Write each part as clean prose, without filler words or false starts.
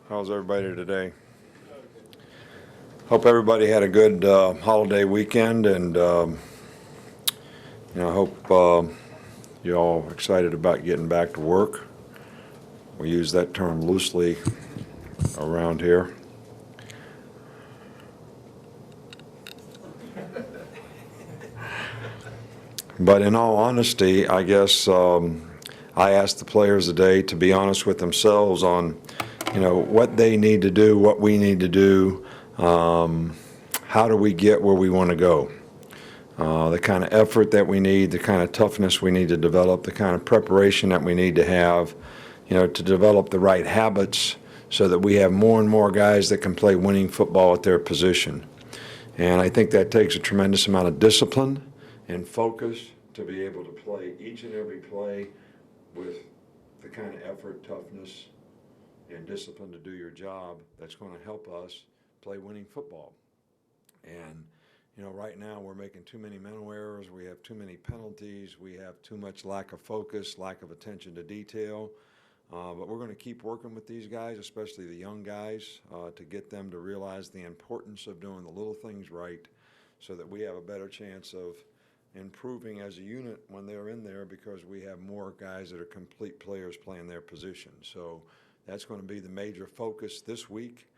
How's everybody today? Hope everybody had a good holiday weekend, and I hope you're all excited about getting back to work. We use that term loosely around here. But in all honesty, I guess I asked the players today to be honest with themselves on, what they need to do, what we need to do, how do we get where we want to go. The kind of effort that we need, the kind of toughness we need to develop, the kind of preparation that we need to have, to develop the right habits so that we have more and more guys that can play winning football at their position. And I think that takes a tremendous amount of discipline and focus to be able to play each and every play with the kind of effort, toughness, and discipline to do your job that's going to help us play winning football. And right now we're making too many mental errors. We have too many penalties. We have too much lack of focus, lack of attention to detail. But we're going to keep working with these guys, especially the young guys, to get them to realize the importance of doing the little things right so that we have a better chance of improving as a unit when they're in there because we have more guys that are complete players playing their position. So that's going to be the major focus this week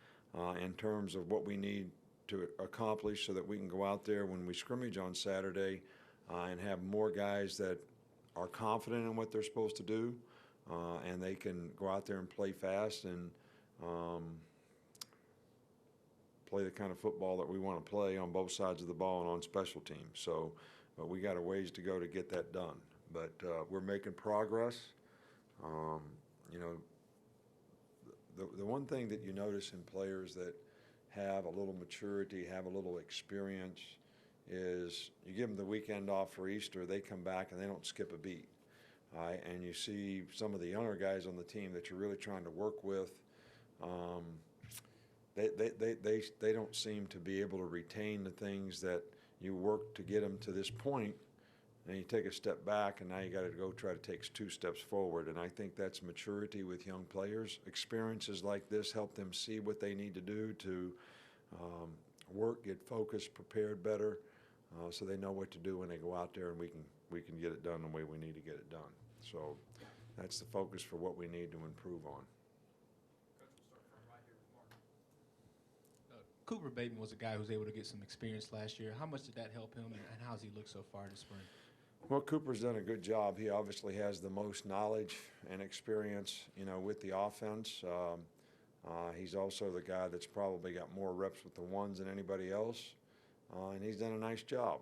in terms of what we need to accomplish so that we can go out there when we scrimmage on Saturday and have more guys that are confident in what they're supposed to do and they can go out there and play fast and play the kind of football that we want to play on both sides of the ball and on special teams. So, but we got a ways to go to get that done. But we're making progress. You know, the one thing that you notice in players that have a little maturity, have a little experience, is you give them the weekend off for Easter, they come back and they don't skip a beat. And you see some of the younger guys on the team that you're really trying to work with, they don't seem to be able to retain the things that you work to get them to this point. And you take a step back, and now you got to go try to take 2 steps forward. And I think that's maturity with young players. Experiences like this help them see what they need to do to work, get focused, prepared better, so they know what to do when they go out there, and we can get it done the way we need to get it done. So that's the focus for what we need to improve on. Cooper Bateman was a guy who was able to get some experience last year. How much did that help him, and how does he look so far this spring? Well, Cooper's done a good job. He obviously has the most knowledge and experience, with the offense. He's also the guy that's probably got more reps with the ones than anybody else, and he's done a nice job.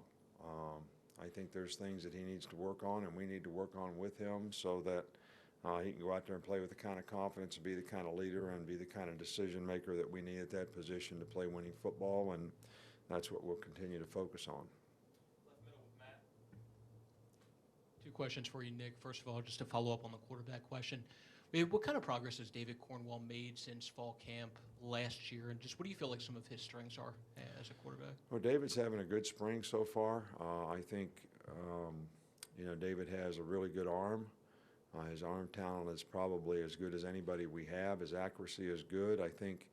I think there's things that he needs to work on, and we need to work on with him so that he can go out there and play with the kind of confidence and be the kind of leader and be the kind of decision maker that we need at that position to play winning football, and that's what we'll continue to focus on. Two questions for you, Nick. First of all, just to follow up on the quarterback question. What kind of progress has David Cornwell made since fall camp last year? And just what do you feel like some of his strengths are as a quarterback? Well, David's having a good spring so far. I think, David has a really good arm. His arm talent is probably as good as anybody we have. His accuracy is good. I think,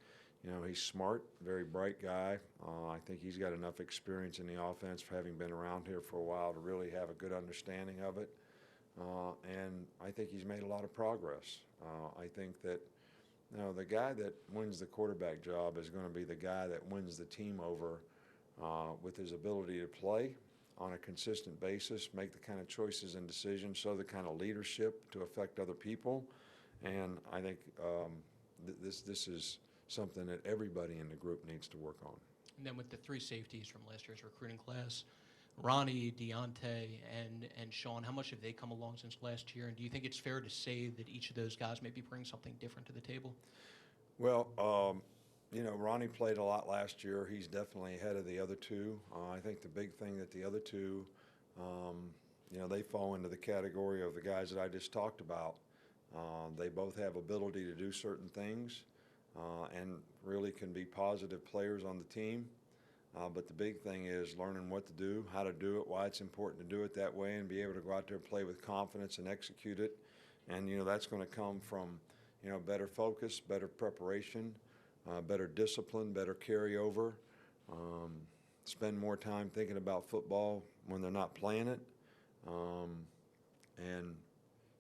he's smart, very bright guy. I think he's got enough experience in the offense for having been around here for a while to really have a good understanding of it. And I think he's made a lot of progress. I think that, the guy that wins the quarterback job is going to be the guy that wins the team over with his ability to play on a consistent basis, make the kind of choices and decisions, show the kind of leadership to affect other people. And I think this is something that everybody in the group needs to work on. And then with the 3 safeties from last year's recruiting class, Ronnie, Deontay, and Sean, how much have they come along since last year? And do you think it's fair to say that each of those guys maybe bring something different to the table? Well, Ronnie played a lot last year. He's definitely ahead of the other 2. I think the big thing that the other 2, they fall into the category of the guys that I just talked about. They both have ability to do certain things and really can be positive players on the team. But the big thing is learning what to do, how to do it, why it's important to do it that way, and be able to go out there and play with confidence and execute it. And, that's going to come from, better focus, better preparation, better discipline, better carryover, spend more time thinking about football when they're not playing it, and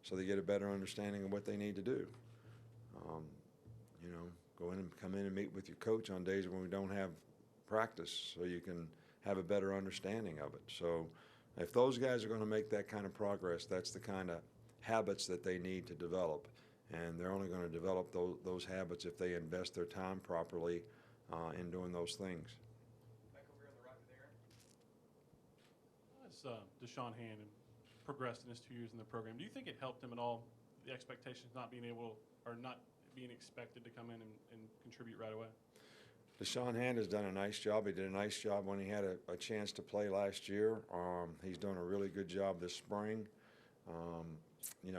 so they get a better understanding of what they need to do. Go in and come in and meet with your coach on days when we don't have practice so you can have a better understanding of it. So if those guys are going to make that kind of progress, that's the kind of habits that they need to develop. And they're only going to develop those habits if they invest their time properly in doing those things. Back over here on the right with Aaron. As Deshaun Hand progressed in his 2 years in the program, do you think it helped him at all, the expectations not being able or not being expected to come in and contribute right away? Deshaun Hand has done a nice job. He did a nice job when he had a chance to play last year. He's done a really good job this spring.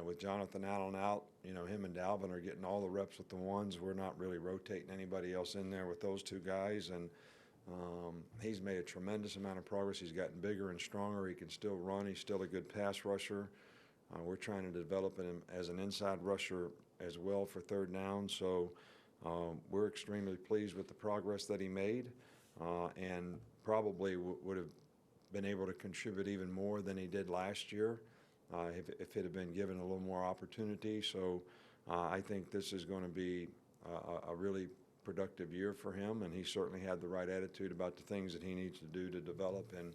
With Jonathan Allen out, him and Dalvin are getting all the reps with the ones. We're not really rotating anybody else in there with those two guys. And he's made a tremendous amount of progress. He's gotten bigger and stronger. He can still run. He's still a good pass rusher. We're trying to develop him as an inside rusher as well for third down. So we're extremely pleased with the progress that he made, and probably would have been able to contribute even more than he did last year if it had been given a little more opportunity. So I think this is going to be a really productive year for him, and he certainly had the right attitude about the things that he needs to do to develop and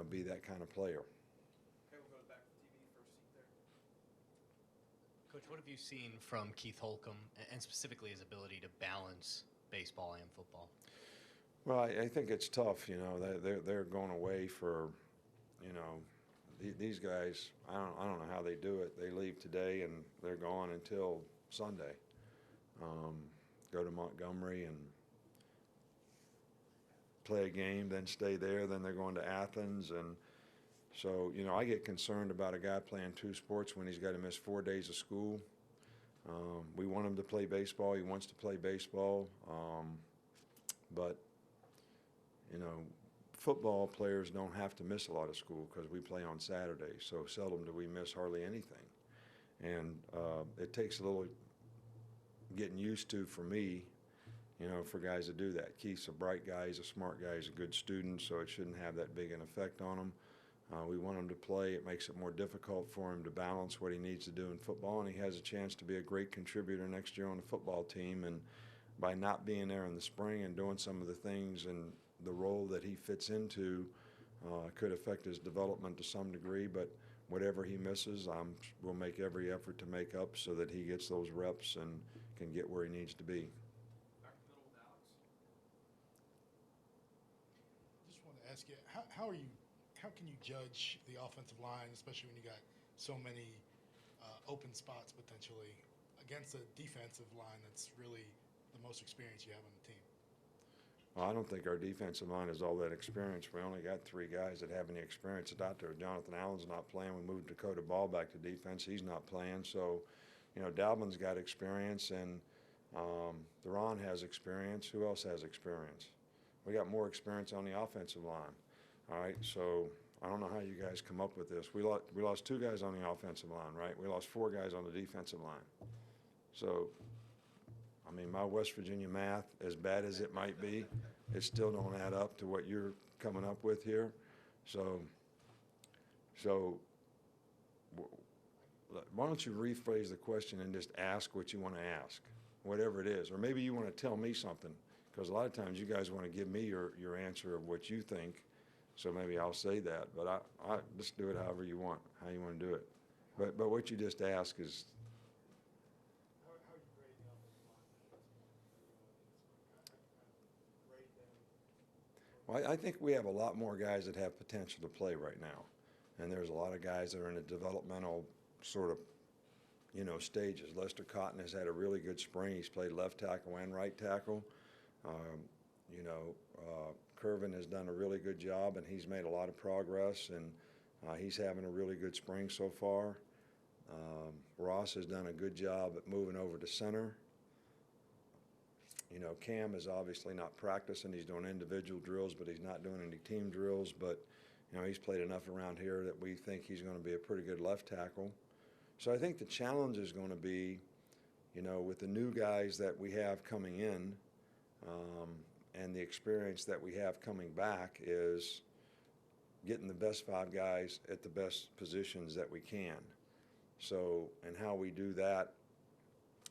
be that kind of player. Okay, we'll go back to TV, first seat there. Coach, what have you seen from Keith Holcomb, and specifically his ability to balance baseball and football? Well, I think it's tough. They're going away for, these guys. I don't know how they do it. They leave today and they're gone until Sunday. Go to Montgomery and play a game, then stay there. Then they're going to Athens, and so I get concerned about a guy playing two sports when he's got to miss 4 days of school. We want him to play baseball. He wants to play baseball, but football players don't have to miss a lot of school because we play on Saturdays, so seldom do we miss hardly anything. And it takes a little getting used to for me, for guys to do that. Keith's a bright guy, he's a smart guy, he's a good student, so it shouldn't have that big an effect on him. We want him to play. It makes it more difficult for him to balance what he needs to do in football, and he has a chance to be a great contributor next year on the football team. And by not being there in the spring and doing some of the things and the role that he fits into could affect his development to some degree, but whatever he misses, we'll make every effort to make up so that he gets those reps and can get where he needs to be. Back to the middle with Alex. Just want to ask you, how can you judge the offensive line, especially when you got so many open spots potentially, against a defensive line that's really the most experience you have on the team? Well, I don't think our defensive line is all that experienced. We only got 3 guys that have any experience out there. Jonathan Allen's not playing. We moved Dakota Ball back to defense. He's not playing. So, Dalvin's got experience, and Deron has experience. Who else has experience? We got more experience on the offensive line. All right, so I don't know how you guys come up with this. We lost 2 guys on the offensive line, right? We lost 4 guys on the defensive line. So, my West Virginia math, as bad as it might be, it still don't add up to what you're coming up with here. So why don't you rephrase the question and just ask what you want to ask, whatever it is. Or maybe you want to tell me something, because a lot of times you guys want to give me your answer of what you think, so maybe I'll say that. But I just do it however you want, how you want to do it. But what you just asked is, How you grade the offensive line? Grade them. well, I think we have a lot more guys that have potential to play right now. And there's a lot of guys that are in a developmental sort of, stages. Lester Cotton has had a really good spring. He's played left tackle and right tackle. Curvin has done a really good job, and he's made a lot of progress, and he's having a really good spring so far. Ross has done a good job at moving over to center. Cam is obviously not practicing. He's doing individual drills, but he's not doing any team drills. But, he's played enough around here that we think he's going to be a pretty good left tackle. So I think the challenge is going to be, you know, with the new guys that we have coming in and the experience that we have coming back is getting the best 5 guys at the best positions that we can. So, and how we do that,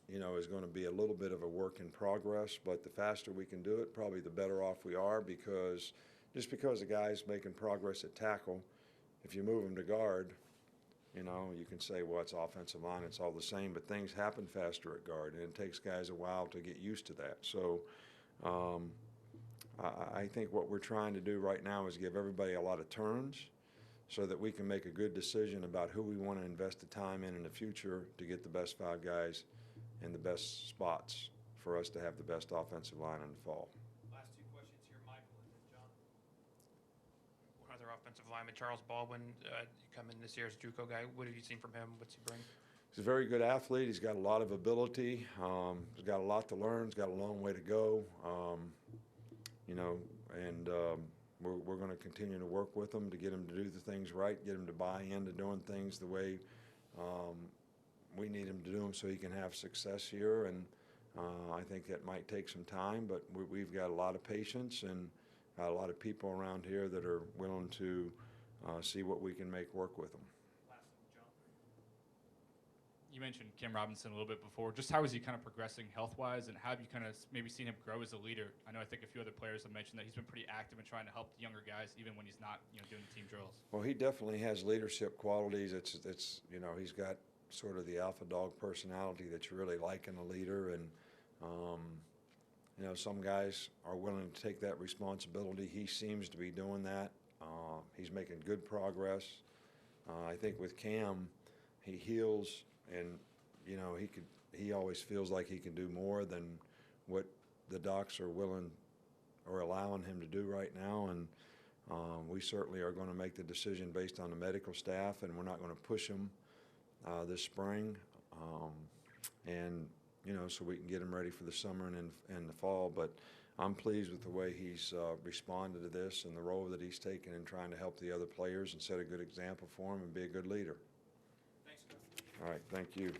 you know, is going to be a little bit of a work in progress, but the faster we can do it, probably the better off we are, because just because a guy's making progress at tackle, if you move him to guard, you know, you can say, well, it's offensive line, it's all the same, but things happen faster at guard, and it takes guys a while to get used to that. So I think what we're trying to do right now is give everybody a lot of turns so that we can make a good decision about who we want to invest the time in the future to get the best 5 guys in the best spots for us to have the best offensive line in the fall. Last 2 questions here, Michael and then John. One other offensive lineman, Charles Baldwin, you come in this year as a JUCO guy. What have you seen from him? What's he bring? He's a very good athlete. He's got a lot of ability. He's got a lot to learn. He's got a long way to go. You know, and we're going to continue to work with him to get him to do the things right, get him to buy into doing things the way we need him to do them so he can have success here. And I think that might take some time, but we've got a lot of patience and a lot of people around here that are willing to see what we can make work with them. Last one, John. You mentioned Cam Robinson a little bit before. Just how is he kind of progressing health-wise, and how have you kind of maybe seen him grow as a leader? I think a few other players have mentioned that he's been pretty active in trying to help the younger guys, even when he's not, doing the team drills. Well, he definitely has leadership qualities. It's you know, he's got sort of the alpha dog personality that you really like in a leader, and you know, some guys are willing to take that responsibility. He seems to be doing that. He's making good progress. I think with Cam, he heals, and you know, he always feels like he can do more than what the docs are willing or allowing him to do right now, and we certainly are going to make the decision based on the medical staff, and we're not going to push him this spring, and you know, so we can get him ready for the summer and the fall. But I'm pleased with the way he's responded to this and the role that he's taken in trying to help the other players and set a good example for him and be a good leader. Thanks, guys. All right, thank you.